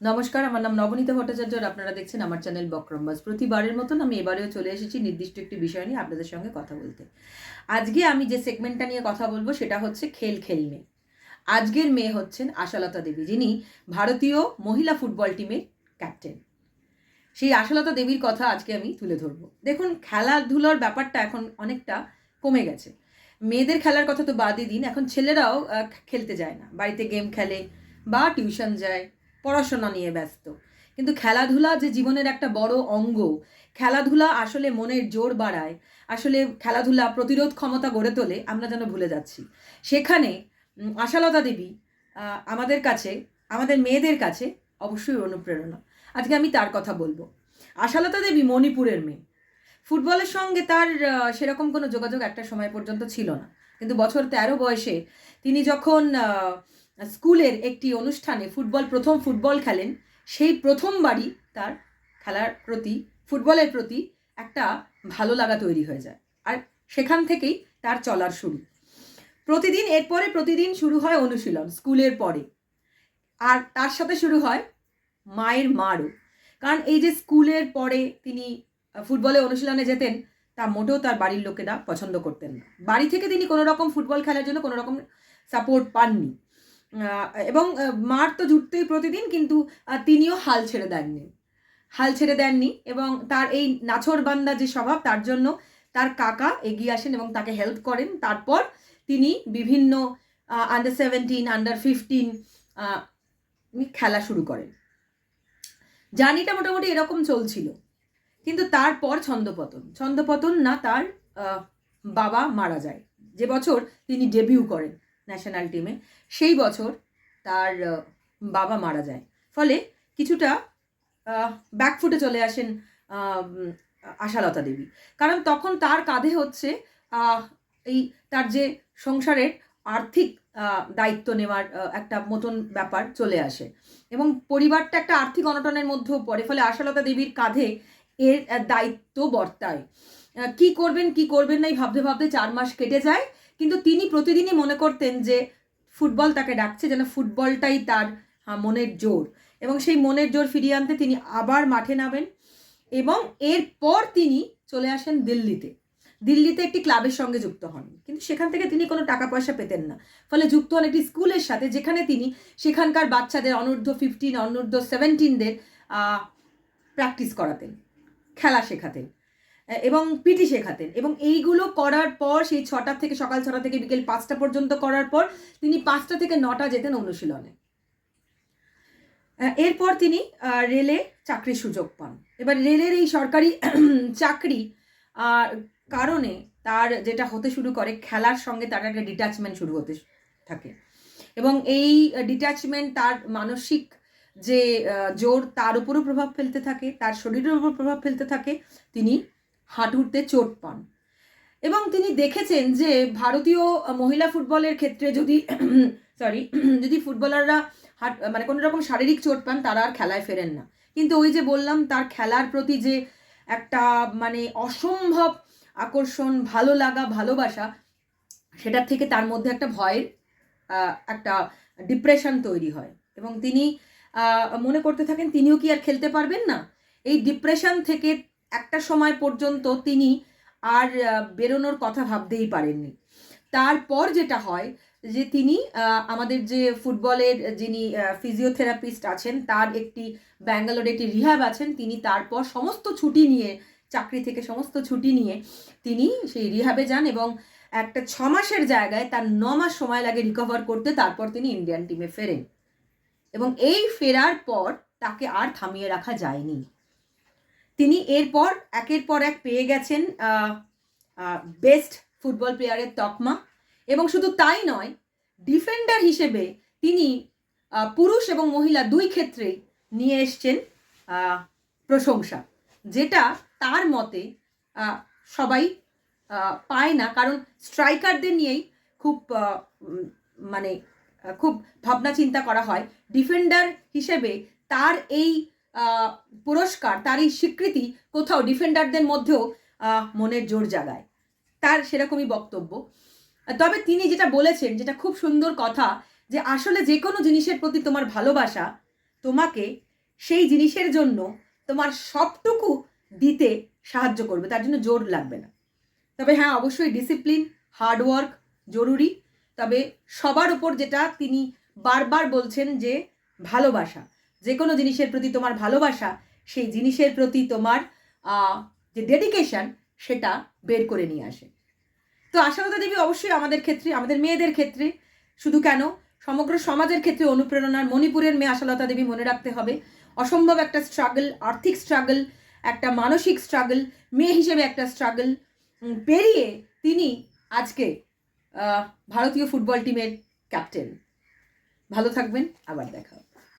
নমস্কার, আমার নাম নবনীতা ভট্টাচার্য আর আপনারা দেখছেন আমার চ্যানেল বক্রমবাজ। প্রতিবারের মতন আমি এবারেও চলে এসেছি নির্দিষ্ট একটি বিষয় নিয়ে আপনাদের সঙ্গে কথা বলতে। আজকে আমি যে সেগমেন্টটা নিয়ে কথা বলবো সেটা হচ্ছে খেল মেয়ে। আজকের মেয়ে হচ্ছেন আশালতা দেবী, যিনি ভারতীয় মহিলা ফুটবল টিমের ক্যাপ্টেন। সেই আশালতা দেবীর কথা আজকে আমি তুলে ধরবো। দেখুন, খেলাধুলার ব্যাপারটা এখন অনেকটা কমে গেছে। মেয়েদের খেলার কথা তো বাদই দিন, এখন ছেলেরাও খেলতে যায় না, বাড়িতে গেম খেলে বা টিউশন যায়, পড়াশোনা নিয়ে ব্যস্ত। কিন্তু খেলাধুলা যে জীবনের একটা বড় অঙ্গ, খেলাধুলা আসলে মনের জোর বাড়ায়, আসলে খেলাধুলা প্রতিরোধ ক্ষমতা গড়ে তোলে, আমরা যেন ভুলে যাচ্ছি। সেখানে আশালতা দেবী আমাদের কাছে, আমাদের মেয়েদের কাছে অবশ্যই অনুপ্রেরণা। আজকে আমি তার কথা বলবো। আশালতা দেবী মণিপুরের মেয়ে। ফুটবলের সঙ্গে তার সেরকম কোনো যোগাযোগ একটা সময় পর্যন্ত ছিল না, কিন্তু বছর 13 বয়সে তিনি যখন স্কুলের একটি অনুষ্ঠানে প্রথম ফুটবল খেলেন, সেই প্রথমবারই তার খেলার প্রতি, ফুটবলের প্রতি একটা ভালো লাগা তৈরি হয়ে যায়। আর সেখান থেকেই তার চলার শুরু। প্রতিদিন শুরু হয় অনুশীলন স্কুলের পরে, আর তার সাথে শুরু হয় মায়ের মারও। কারণ এই যে স্কুলের পরে তিনি ফুটবলে অনুশীলনে যেতেন, তা মোটেও তার বাড়ির লোকেরা পছন্দ করতেন না। বাড়ি থেকে তিনি কোনো রকম ফুটবল খেলার জন্য কোনো রকম সাপোর্ট পাননি, এবং মার তো জুটতেই প্রতিদিন, কিন্তু তিনিও হাল ছেড়ে দেননি এবং তার এই নাছোড়বান্দা যে স্বভাব, তার জন্য তার কাকা এগিয়ে আসেন এবং তাকে হেল্প করেন। তারপর তিনি বিভিন্ন আন্ডার 17, আন্ডার 15 খেলা শুরু করেন। জার্নিটা মোটামুটি এরকম চলছিল, কিন্তু তারপর ছন্দপতন না, তার বাবা মারা যায়। যে বছর তিনি ডেবিউ করেন ন্যাশনাল টিমে, সেই বছর তার বাবা মারা যায়। ফলে কিছুটা ব্যাকফুটে চলে আসেন আশালতা দেবী। কারণ তখন তার কাঁধে হচ্ছে এই তার যে সংসারের আর্থিক দায়িত্ব নেওয়ার একটা মতন ব্যাপার চলে আসে, এবং পরিবারটা একটা আর্থিক অনটনের মধ্যেও পড়ে। ফলে আশালতা দেবীর কাঁধে এর দায়িত্ব বর্তায়। কি করবেন না ভাবতে ভাবতে 4 মাস কেটে যায়। কিন্তু তিনি প্রতিদিনই মনে করতেন যে ফুটবল তাকে ডাকছে, যেন ফুটবলটাই তার মনের জোর, এবং সেই মনের জোর ফিরিয়ে আনতে তিনি আবার মাঠে নামেন। এবং এরপর তিনি চলে আসেন দিল্লিতে একটি ক্লাবের সঙ্গে যুক্ত হন, কিন্তু সেখান থেকে তিনি কোনো টাকা পয়সা পেতেন না। ফলে যুক্ত হন একটি স্কুলের সাথে, যেখানে তিনি সেখানকার বাচ্চাদের অনূর্ধ্ব 15, অনূর্ধ্ব 17দের প্র্যাকটিস করাতেন, খেলা শেখাতেন এবং পিটি শেখাতেন। এবং এইগুলো করার পর সেই সকাল 6টা থেকে বিকেল 5টা পর্যন্ত করার পর তিনি 5টা থেকে 9টা যেতেন অনুশীলনে। এরপর তিনি রেলে চাকরির সুযোগ পান। এবার রেলের এই সরকারি চাকরি কারণে তার যেটা হতে শুরু করে, খেলার সঙ্গে তার একটা ডিট্যাচমেন্ট শুরু হতে থাকে, এবং এই ডিট্যাচমেন্ট তার মানসিক যে জোর, তার উপরও প্রভাব ফেলতে থাকে, তার শরীরের উপর প্রভাব ফেলতে থাকে। তিনি হাঁটুতে চোট পান, এবং তিনি দেখেছেন যে ভারতীয় মহিলা ফুটবলের ক্ষেত্রে যদি ফুটবলাররা মানে কোনো রকম শারীরিক চোট পান, তারা আর খেলায় ফেরেন না। কিন্তু ওই যে বললাম, তার খেলার প্রতি যে একটা মানে অসম্ভব আকর্ষণ, ভালো লাগা, ভালোবাসা, সেটার থেকে তার মধ্যে একটা ভয়ের একটা ডিপ্রেশন তৈরি হয়, এবং তিনি মনে করতে থাকেন তিনিও কি আর খেলতে পারবেন না। এই ডিপ্রেশন থেকে একটা সময় পর্যন্ত তিনি আর বেরোনোর কথা ভাবতেই পারেননি। তারপর যেটা হয় যে তিনি আমাদের যে ফুটবলের যিনি ফিজিওথেরাপিস্ট আছেন, তার একটি ব্যাঙ্গালোরে একটি রিহ্যাব আছেন, তিনি তারপর সমস্ত ছুটি নিয়ে, চাকরি থেকে সমস্ত ছুটি নিয়ে তিনি সেই রিহ্যাবে যান, এবং একটা 6 মাসের জায়গায় তার 9 মাস সময় লাগে রিকভার করতে। তারপর তিনি ইন্ডিয়ান টিমে ফেরেন, এবং এই ফেরার পর তাকে আর থামিয়ে রাখা যায়নি। তিনি এরপর একের পর এক পেয়ে গেছেন বেস্ট ফুটবল প্লেয়ারের তকমা, এবং শুধু তাই নয়, ডিফেন্ডার হিসেবে তিনি পুরুষ এবং মহিলা দুই ক্ষেত্রেই নিয়ে এসছেন প্রশংসা, যেটা তার মতে সবাই পায় না। কারণ স্ট্রাইকারদের নিয়েই খুব মানে খুব ভাবনা চিন্তা করা হয়। ডিফেন্ডার হিসেবে তার এই পুরস্কার, তার এই স্বীকৃতি কোথাও ডিফেন্ডারদের মধ্যেও মনের জোর জাগায়, তার সেরকমই বক্তব্য। তবে তিনি যেটা বলেছেন, যেটা খুব সুন্দর কথা, যে আসলে যে কোনো জিনিসের প্রতি তোমার ভালোবাসা তোমাকে সেই জিনিসের জন্য তোমার সবটুকু দিতে সাহায্য করবে, তার জন্য জোর লাগবে না। তবে হ্যাঁ, অবশ্যই ডিসিপ্লিন, হার্ডওয়ার্ক জরুরি। তবে সবার উপর যেটা তিনি বারবার বলছেন যে ভালোবাসা, যে কোনো জিনিসের প্রতি তোমার ভালোবাসা, সেই জিনিসের প্রতি তোমার যে ডেডিকেশন, সেটা বের করে নিয়ে আসে। তো আশালতা দেবী অবশ্যই আমাদের ক্ষেত্রে, আমাদের মেয়েদের ক্ষেত্রে, শুধু কেন সমগ্র সমাজের ক্ষেত্রে অনুপ্রেরণার। মণিপুরের মেয়ে আশালতা দেবী, মনে রাখতে হবে অসম্ভব একটা স্ট্রাগল, আর্থিক স্ট্রাগল, একটা মানসিক স্ট্রাগল, মেয়ে হিসেবে একটা স্ট্রাগল পেরিয়ে তিনি আজকে ভারতীয় ফুটবল টিমের ক্যাপ্টেন। ভালো থাকবেন, আবার দেখা হবে।